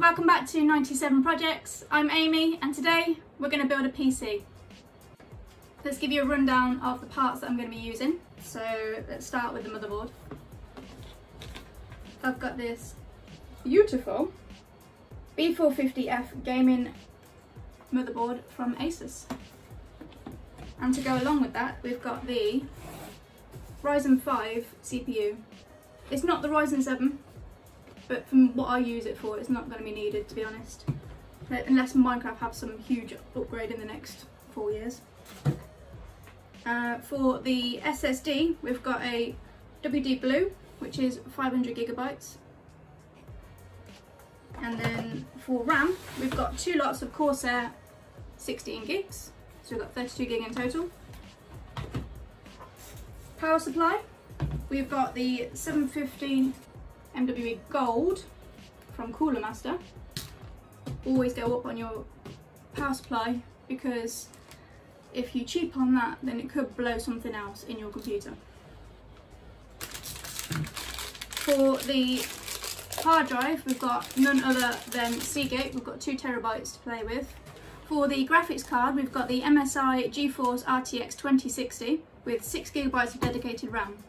Welcome back to 97 Projects. I'm Amy and today we're going to build a PC. Let's give you a rundown of the parts that I'm going to be using. So let's start with the motherboard. I've got this beautiful B450F gaming motherboard from Asus. And to go along with that, we've got the Ryzen 5 CPU. It's not the Ryzen 7, but from what I use it for, it's not going to be needed, to be honest. Unless Minecraft has some huge upgrade in the next 4 years. For the SSD, we've got a WD Blue, which is 500 gigabytes. And then for RAM, we've got two lots of Corsair 16 gigs. So we've got 32 gig in total. Power supply, we've got the 750 MWE Gold from Cooler Master. Always go up on your power supply because if you cheap on that, then it could blow something else in your computer. For the hard drive, we've got none other than Seagate. We've got 2 terabytes to play with. For the graphics card, we've got the MSI GeForce RTX 2060 with 6 gigabytes of dedicated RAM.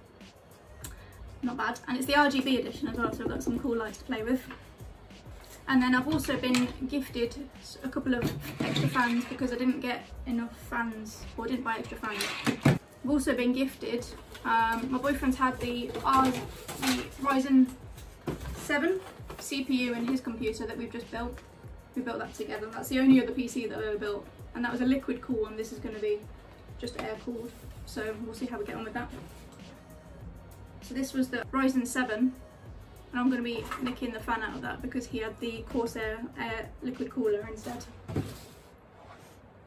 Not bad, and it's the RGB edition as well, so I've got some cool lights to play with. And then I've also been gifted a couple of extra fans because I didn't get enough fans, or I didn't buy extra fans. I've also been gifted, my boyfriend's had the Ryzen 7 CPU in his computer that we've just built. We built that together. That's the only other PC that I've ever built, and that was a liquid cool, and this is going to be just air cooled, so we'll see how we get on with that. So this was the Ryzen 7, and I'm going to be nicking the fan out of that because he had the Corsair liquid cooler instead,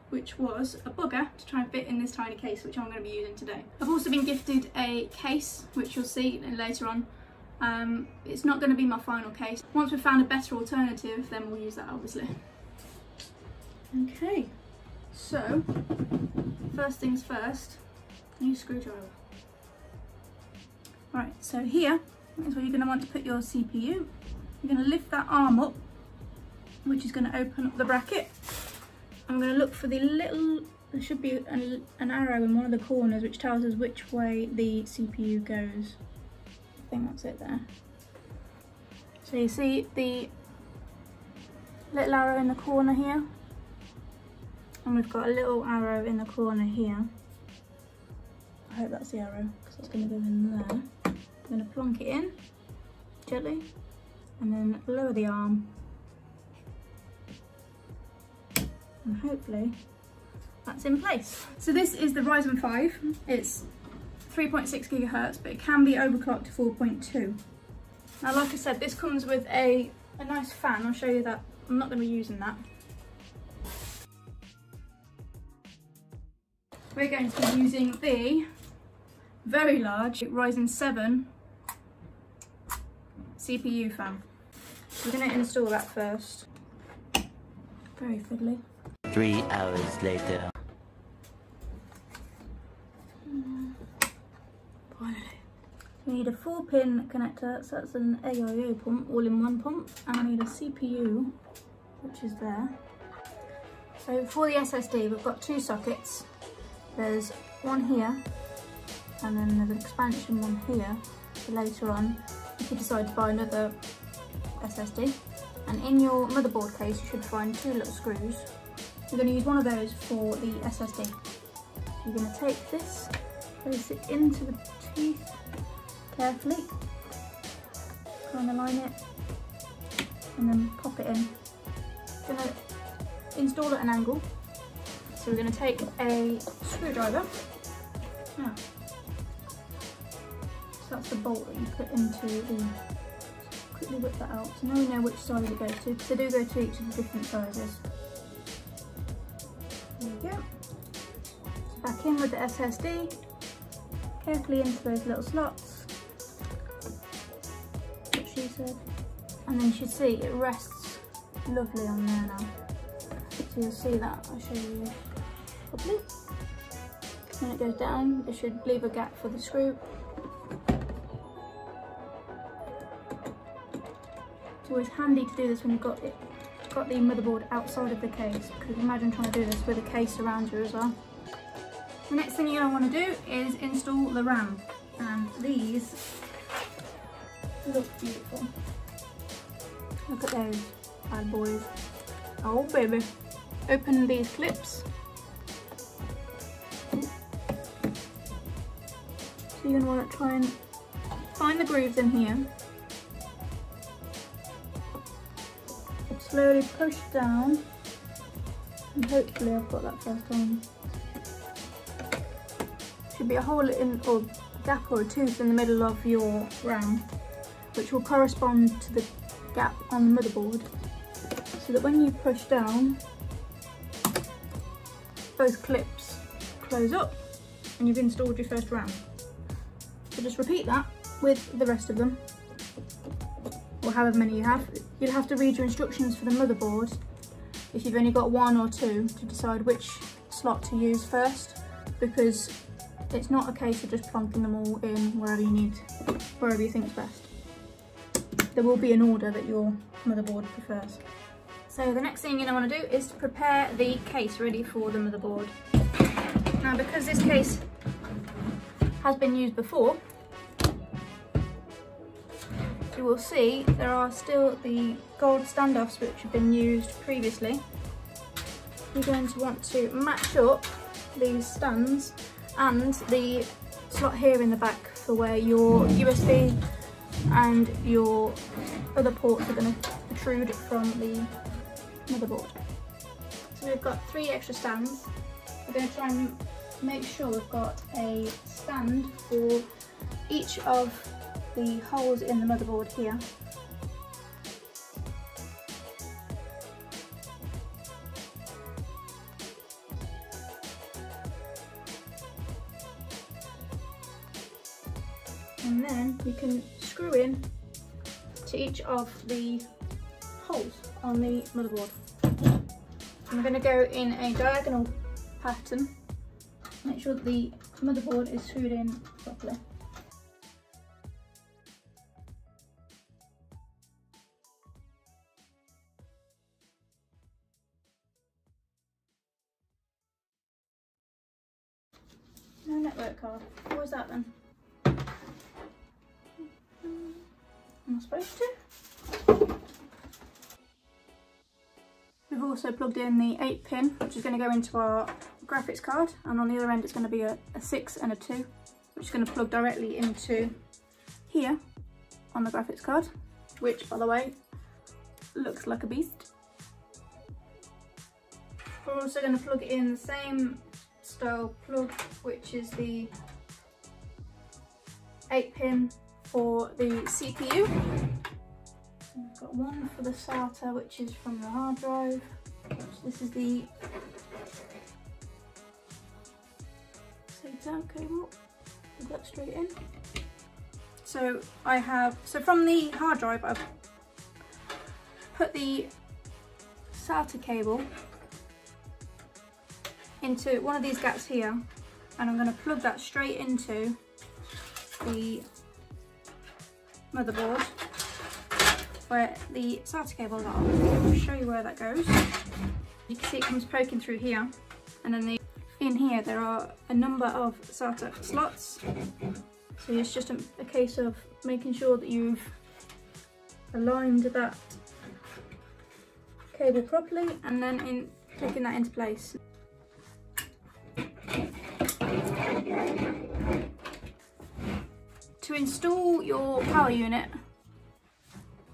which was a bugger to try and fit in this tiny case, which I'm going to be using today. I've also been gifted a case, which you'll see later on. It's not going to be my final case. Once we've found a better alternative, then we'll use that, obviously. Okay, so first things first, new screwdriver. Right, so here is where you're going to want to put your CPU. You're going to lift that arm up, which is going to open up the bracket. I'm going to look for the little, there should be an arrow in one of the corners which tells us which way the CPU goes. I think that's it there. So you see the little arrow in the corner here, and we've got a little arrow in the corner here. I hope that's the arrow because it's going to go in there. I'm going to plonk it in gently and then lower the arm, and hopefully that's in place. So this is the Ryzen 5. It's 3.6 gigahertz, but it can be overclocked to 4.2. Now, like I said, this comes with a nice fan. I'll show you that. I'm not going to be using that. We're going to be using the very large Ryzen 7 CPU fan. We're going to install that first. Very fiddly. 3 hours later. We need a 4-pin connector, so that's an AIO pump, all-in-one pump, and I need a CPU, which is there. So for the SSD, we've got 2 sockets. There's one here, and then there's an expansion one here for later on if you decide to buy another SSD. And in your motherboard case, you should find 2 little screws. You're going to use one of those for the SSD. So you're going to take this, place it into the teeth carefully, kind of line it, and then pop it in. Going to install at an angle. So we're going to take a screwdriver. Now, so that's the bolt that you put into the. Quickly whip that out. So now we know which size it goes to. So do go to each of the different sizes. There we go. So back in with the SSD. Carefully into those little slots. What she said. And then you should see it rests lovely on there now. So you'll see that. I'll show you properly. When it goes down, it should leave a gap for the screw. always handy to do this when you've got the motherboard outside of the case, because imagine trying to do this with a case around you as well. The next thing you're going to want to do is install the RAM, and these look beautiful. Look at those bad boys. Oh baby. Open these clips. So you're going to want to try and find the grooves in here. Slowly push down, and hopefully I've got that first one. Should be a hole in, or gap or a tooth in the middle of your RAM, which will correspond to the gap on the motherboard, so that when you push down, both clips close up and you've installed your first RAM. So just repeat that with the rest of them, or however many you have. You'll have to read your instructions for the motherboard if you've only got one or two to decide which slot to use first, because it's not a case of just plonking them all in wherever you think's best. There will be an order that your motherboard prefers. So the next thing you're going to want to do is to prepare the case ready for the motherboard. Now, because this case has been used before, you will see there are still the gold standoffs which have been used previously. You're going to want to match up these stands and the slot here in the back for where your USB and your other ports are going to protrude from the motherboard. So we've got 3 extra stands. We're going to try and make sure we've got a stand for each of the holes in the motherboard here. And then you can screw in to each of the holes on the motherboard. I'm going to go in a diagonal pattern. Make sure that the motherboard is screwed in properly. No network card. What was that then? Am I supposed to? We've also plugged in the 8-pin, which is going to go into our graphics card, and on the other end it's going to be a 6 and a 2, which is going to plug directly into here on the graphics card, which, by the way, looks like a beast. We're also going to plug in the same style plug, which is the 8-pin for the CPU. We've got one for the SATA, which is from the hard drive. So this is the SATA cable. Plug that straight in. So from the hard drive, I've put the SATA cable into one of these gaps here, and I'm going to plug that straight into the motherboard where the SATA cable is. I'll show you where that goes. You can see it comes poking through here, and then in here there are a number of SATA slots, so it's just a case of making sure that you've aligned that cable properly, and then taking that into place. To install your power unit,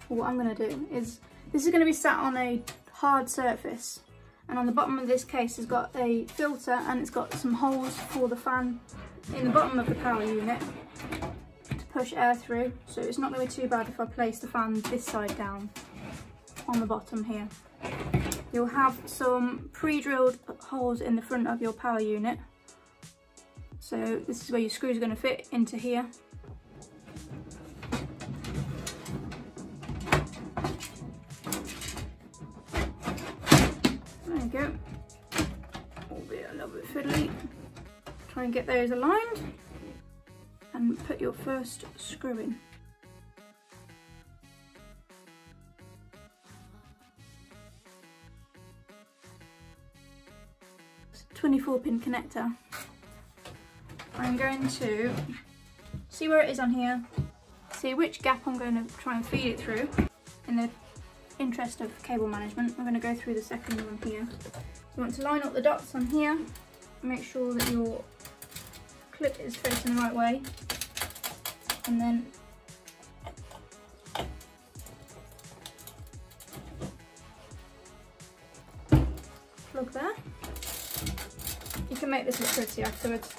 what I'm going to do is, this is going to be sat on a hard surface, and on the bottom of this case has got a filter, and it's got some holes for the fan in the bottom of the power unit to push air through, so it's not going to be too bad if I place the fan this side down on the bottom here. You'll have some pre-drilled holes in the front of your power unit, so this is where your screws are going to fit into here. There you go. Albeit a little bit fiddly. Try and get those aligned and put your first screw in. 24-pin connector. I'm going to see where it is on here, see which gap I'm going to try and feed it through. In the interest of cable management, I'm going to go through the second one here. You want to line up the dots on here, make sure that your clip is facing the right way, and then plug there. You can make this look pretty afterwards.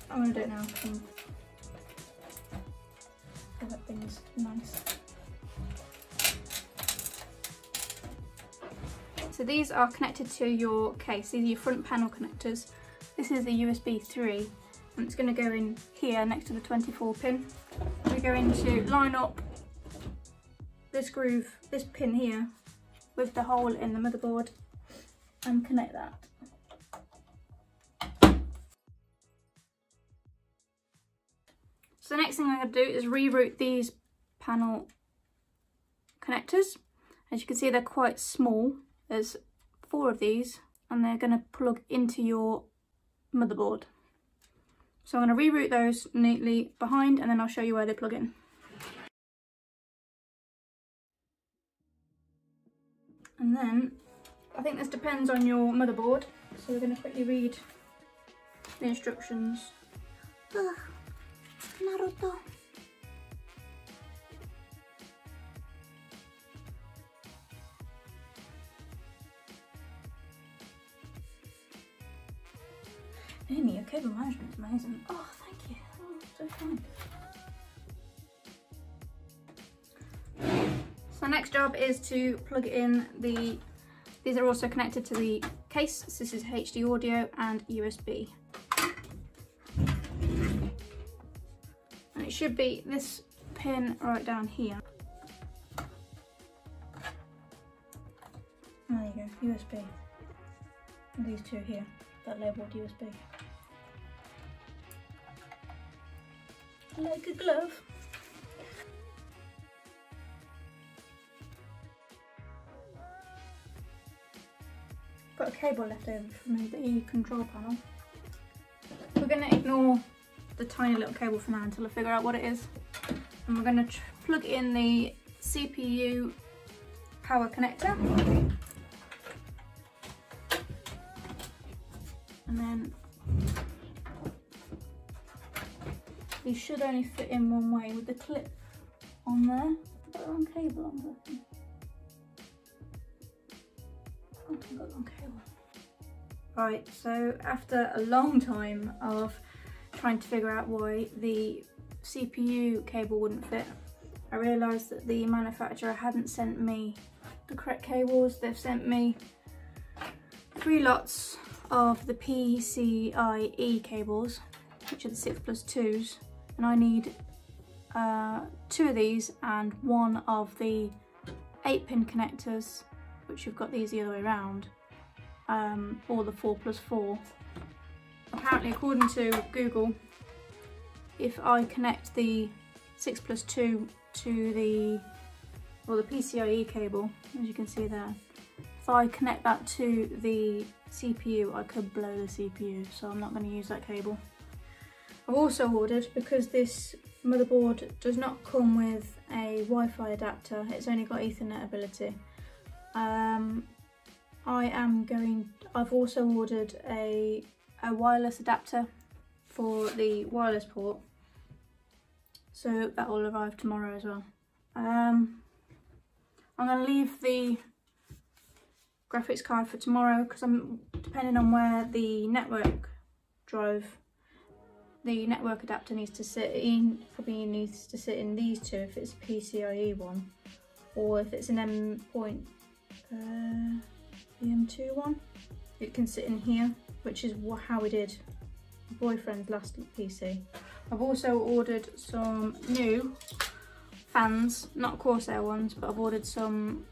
I'm going to do it now so that thing's nice. So these are connected to your case. These are your front panel connectors. This is a USB 3 and it's going to go in here next to the 24-pin. We're going to line up this groove, this pin here, with the hole in the motherboard and connect that. So the next thing I'm going to do is reroute these panel connectors. As you can see, they're quite small. There's 4 of these and they're going to plug into your motherboard. So I'm going to reroute those neatly behind and then I'll show you where they plug in. And then, I think this depends on your motherboard, so we're going to quickly read the instructions. Ugh, Naruto. Amy, your cable management is amazing. Oh, thank you. Oh, so fun. So the next job is to plug in these are also connected to the case. So this is HD audio and USB. And it should be this pin right down here. Oh, there you go, USB. And these 2 here, that labelled USB. Like a glove. Got a cable left over from the control panel. We're going to ignore the tiny little cable for now until I figure out what it is. And we're going to plug in the CPU power connector. And then these should only fit in one way with the clip on there. I've got the wrong cable on there. Oh, I've got the wrong cable. Right, so after a long time of trying to figure out why the CPU cable wouldn't fit, I realised that the manufacturer hadn't sent me the correct cables. They've sent me 3 lots of the PCIe cables, which are the 6+2s, and I need 2 of these and 1 of the 8-pin connectors, which you've got these the other way around, or the 4+4. Apparently, according to Google, if I connect the 6+2 to the PCIe cable, as you can see there, if I connect that to the CPU, I could blow the CPU, so I'm not going to use that cable. I've also ordered, because this motherboard does not come with a Wi-Fi adapter, it's only got Ethernet ability. I've also ordered a wireless adapter for the wireless port, so that will arrive tomorrow as well. I'm going to leave the graphics card for tomorrow because I'm depending on where the network adapter needs to sit in. Probably needs to sit in these 2 if it's a PCIe one, or if it's an M2 one, it can sit in here, which is how we did my boyfriend's last PC. I've also ordered some new fans, not Corsair ones, but I've ordered some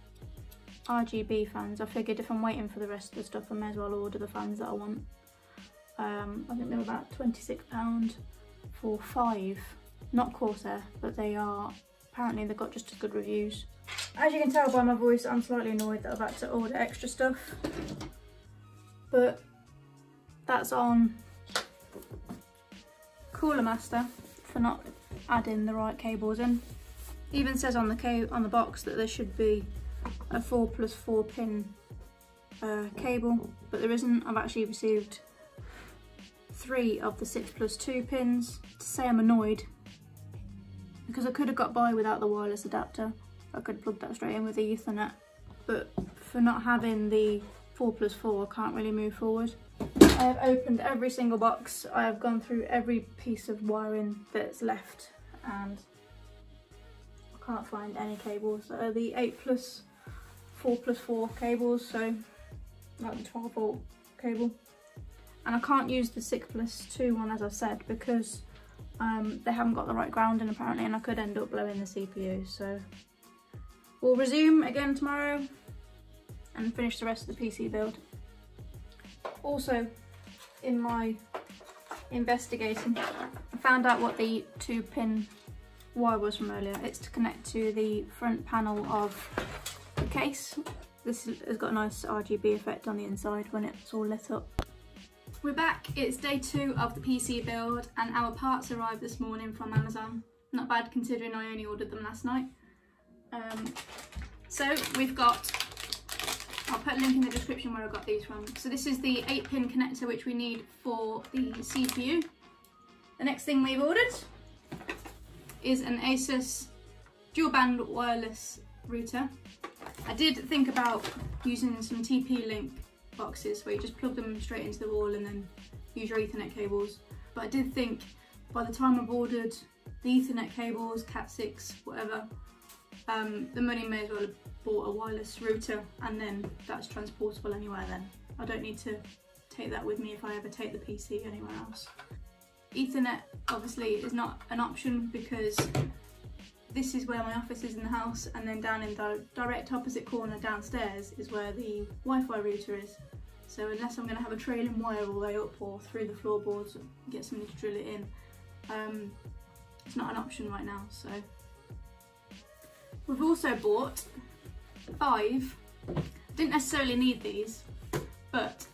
RGB fans. I figured if I'm waiting for the rest of the stuff, I may as well order the fans that I want. I think they're about £26 for 5, not Corsair, but apparently they've got just as good reviews. As you can tell by my voice, I'm slightly annoyed that I've had to order extra stuff, but That's on Cooler Master for not adding the right cables in. Even says on the box that there should be a 4+4 pin cable, but there isn't. I've actually received 3 of the 6+2 pins. To say I'm annoyed, because I could have got by without the wireless adapter. I could plug that straight in with the Ethernet, but for not having the 4+4 I can't really move forward. I have opened every single box, I have gone through every piece of wiring that's left, and I can't find any cables. The 4+4 cables, so like the 12-volt cable. And I can't use the 6+2 one, as I've said, because they haven't got the right grounding apparently, and I could end up blowing the CPU. So we'll resume again tomorrow and finish the rest of the PC build. Also, in my investigating, I found out what the 2-pin wire was from earlier. It's to connect to the front panel of the case. This has got a nice RGB effect on the inside when it's all lit up. We're back, it's day 2 of the PC build, and our parts arrived this morning from Amazon. Not bad considering I only ordered them last night. So we've got, I'll put a link in the description where I got these from. So this is the 8-pin connector which we need for the CPU. The next thing we've ordered is an Asus dual band wireless router. I did think about using some TP-Link boxes where you just plug them straight into the wall and then use your Ethernet cables, but I did think by the time I've ordered the Ethernet cables, Cat6, whatever, the money may as well have bought a wireless router, and then that's transportable anywhere then. I don't need to take that with me if I ever take the PC anywhere else. Ethernet obviously is not an option because this is where my office is in the house, and then down in the direct opposite corner downstairs is where the Wi-Fi router is. So unless I'm going to have a trailing wire all the way up or through the floorboards and get somebody to drill it in, it's not an option right now. So we've also bought 5, didn't necessarily need these, but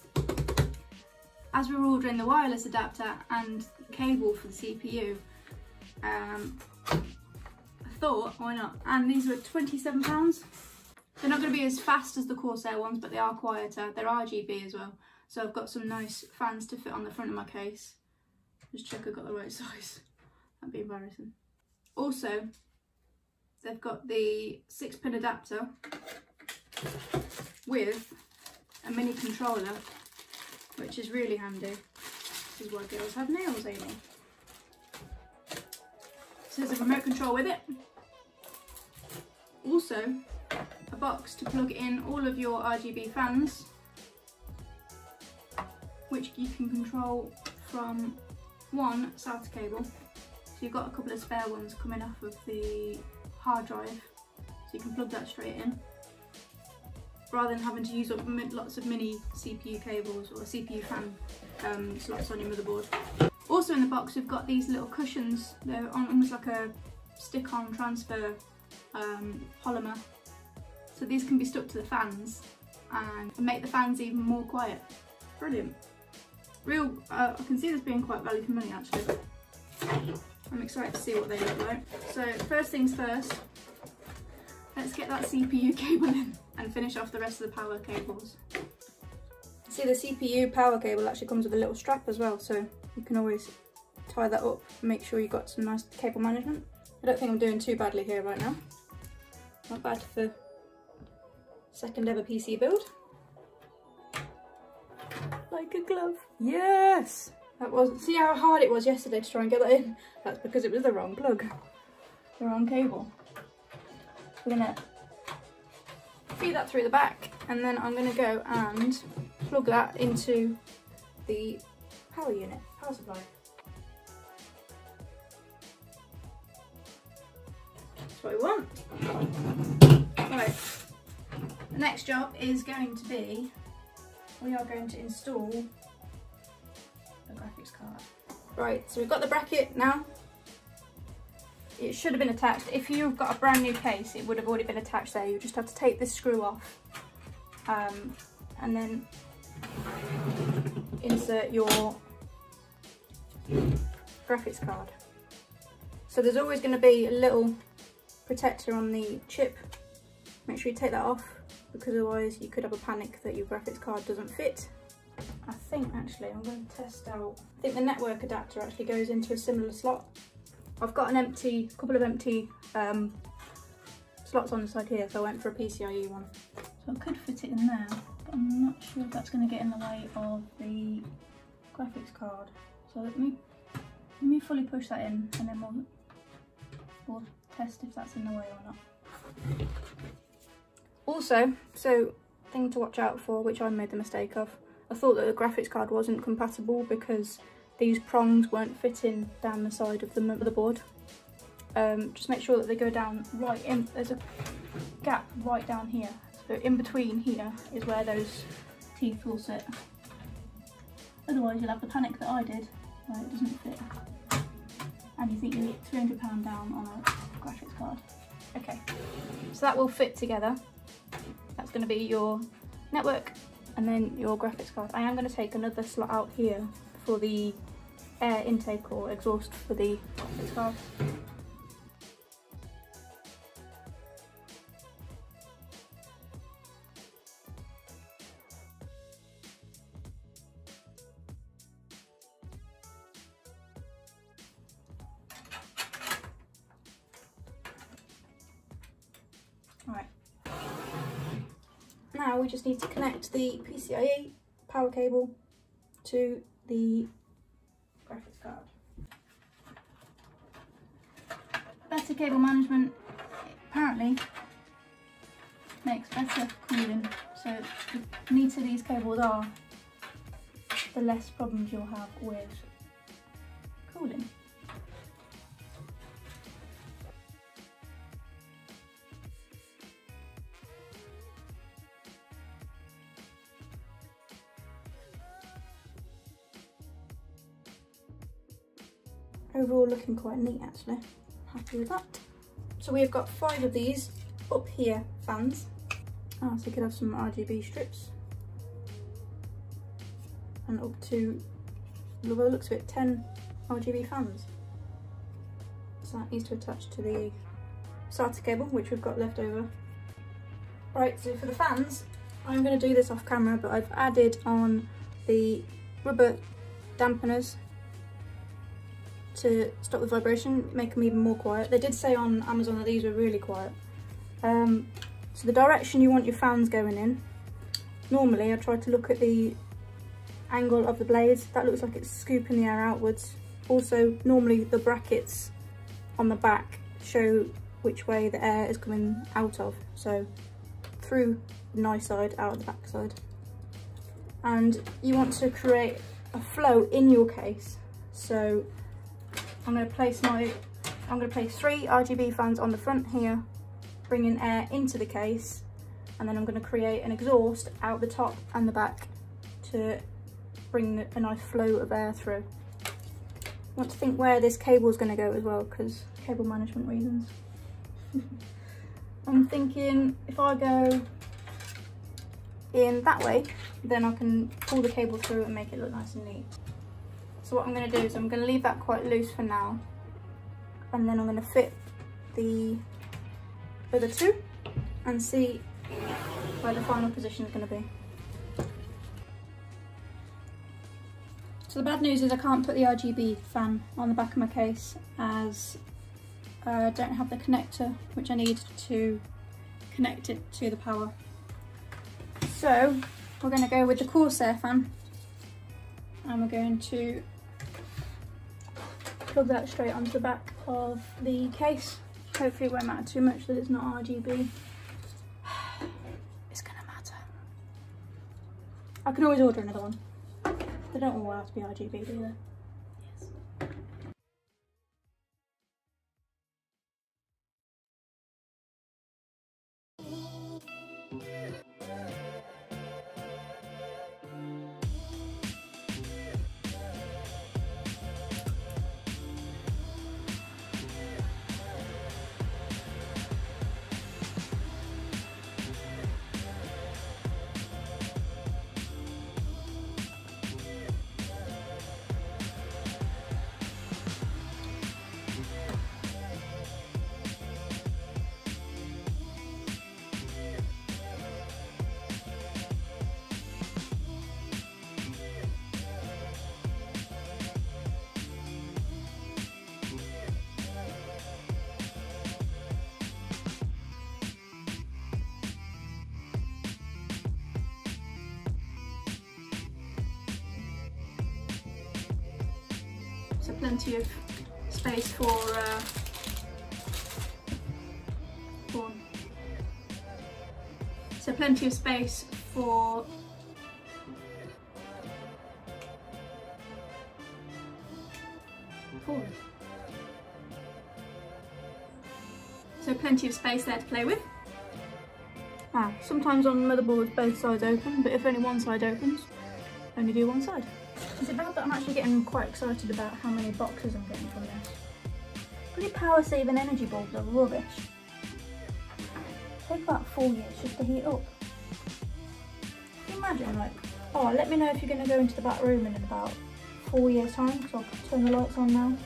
as we were ordering the wireless adapter and the cable for the CPU, I thought, why not? And these were £27. They're not going to be as fast as the Corsair ones, but they are quieter. They're RGB as well. So I've got some nice fans to fit on the front of my case. Just check I've got the right size. That'd be embarrassing. Also, they've got the 6-pin adapter with a mini controller, which is really handy. This is why girls have nails, Amy. So there's a remote control with it. Also, a box to plug in all of your RGB fans, which you can control from one SATA cable. So you've got a couple of spare ones coming off of the hard drive, so you can plug that straight in, rather than having to use up lots of mini CPU cables or CPU fan slots on your motherboard. Also in the box we've got these little cushions. They're almost like a stick-on transfer polymer. So these can be stuck to the fans and make the fans even more quiet. Brilliant. I can see this being quite value for money actually. I'm excited to see what they look like. So first things first, let's get that CPU cable in and finish off the rest of the power cables. See, the CPU power cable actually comes with a little strap as well, so you can always tie that up and make sure you've got some nice cable management. I don't think I'm doing too badly here right now. Not bad for second ever PC build. Like a glove. Yes! That was, see how hard it was yesterday to try and get that in? That's because it was the wrong plug, the wrong cable. We're gonna feed that through the back, and then I'm gonna go and plug that into the power unit, power supply. That's what we want. Right, the next job is going to be, we are going to install the graphics card. Right, so we've got the bracket now. It should have been attached. If you've got a brand new case, it would have already been attached there. You just have to take this screw off, and then insert your graphics card. So there's always going to be a little protector on the chip. Make sure you take that off, because otherwise you could have a panic that your graphics card doesn't fit. I think actually I'm going to test out, I think the network adapter actually goes into a similar slot. I've got a couple of empty slots on the side here, so I went for a PCIe one. So I could fit it in there, but I'm not sure if that's going to get in the way of the graphics card. So let me fully push that in, and then we'll test if that's in the way or not. Also, so thing to watch out for, which I made the mistake of, I thought that the graphics card wasn't compatible because these prongs weren't fitting down the side of the motherboard. Just make sure that they go down right in, there's a gap right down here. So in between here is where those teeth will sit. Otherwise you'll have the panic that I did, where it doesn't fit. And you think you need £300 down on a graphics card. Okay, so that will fit together. That's going to be your network and then your graphics card. I am going to take another slot out here for the air intake or exhaust for the graphics card. Alright, now we just need to connect the PCIe power cable to the graphics card. Better cable management apparently makes better cooling, so the neater these cables are, the less problems you'll have with cooling. Overall looking quite neat actually, happy with that. So we've got 5 of these up here fans. So you could have some RGB strips. And up to, by the looks of it, 10 RGB fans. So that needs to attach to the SATA cable, which we've got left over. Right, so for the fans, I'm going to do this off camera, but I've added on the rubber dampeners to stop the vibration, make them even more quiet. They did say on Amazon that these were really quiet. So the direction you want your fans going in, normally I try to look at the angle of the blades. That looks like it's scooping the air outwards. Also, normally the brackets on the back show which way the air is coming out of. So through the nice side, out of the back side. And you want to create a flow in your case. So I'm going to place 3 RGB fans on the front here, bringing air into the case, and then I'm going to create an exhaust out the top and the back to bring a nice flow of air through. I want to think where this cable is going to go as well, because cable management reasons. I'm thinking if I go in that way, then I can pull the cable through and make it look nice and neat. So what I'm going to do is I'm going to leave that quite loose for now, and then I'm going to fit the other 2 and see where the final position is going to be. So the bad news is I can't put the RGB fan on the back of my case, as I don't have the connector which I need to connect it to the power. So we're going to go with the Corsair fan, and we're going to plug that straight onto the back of the case. Hopefully it won't matter too much that it's not RGB. It's gonna matter. I can always order another one. They don't all have to be RGB, do they? Yes. so plenty of space for porn. So plenty of space for porn. So plenty of space there to play with. Sometimes on motherboards both sides open, but if only one side opens, only do one side. Is it bad that I'm actually getting quite excited about how many boxes I'm getting from this? Bloody power saving energy bulbs are rubbish. Take about 4 years just to heat up. Can you imagine, like, oh, let me know if you're going to go into the back room in about 4 years time, because I'll turn the lights on now.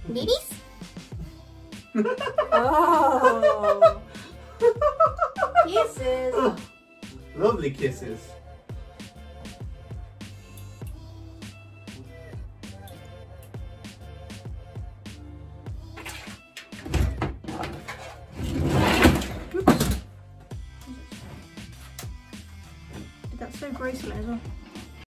Babies? Oh! Kisses! Oh, lovely kisses. Oops. Did that so gracefully as well.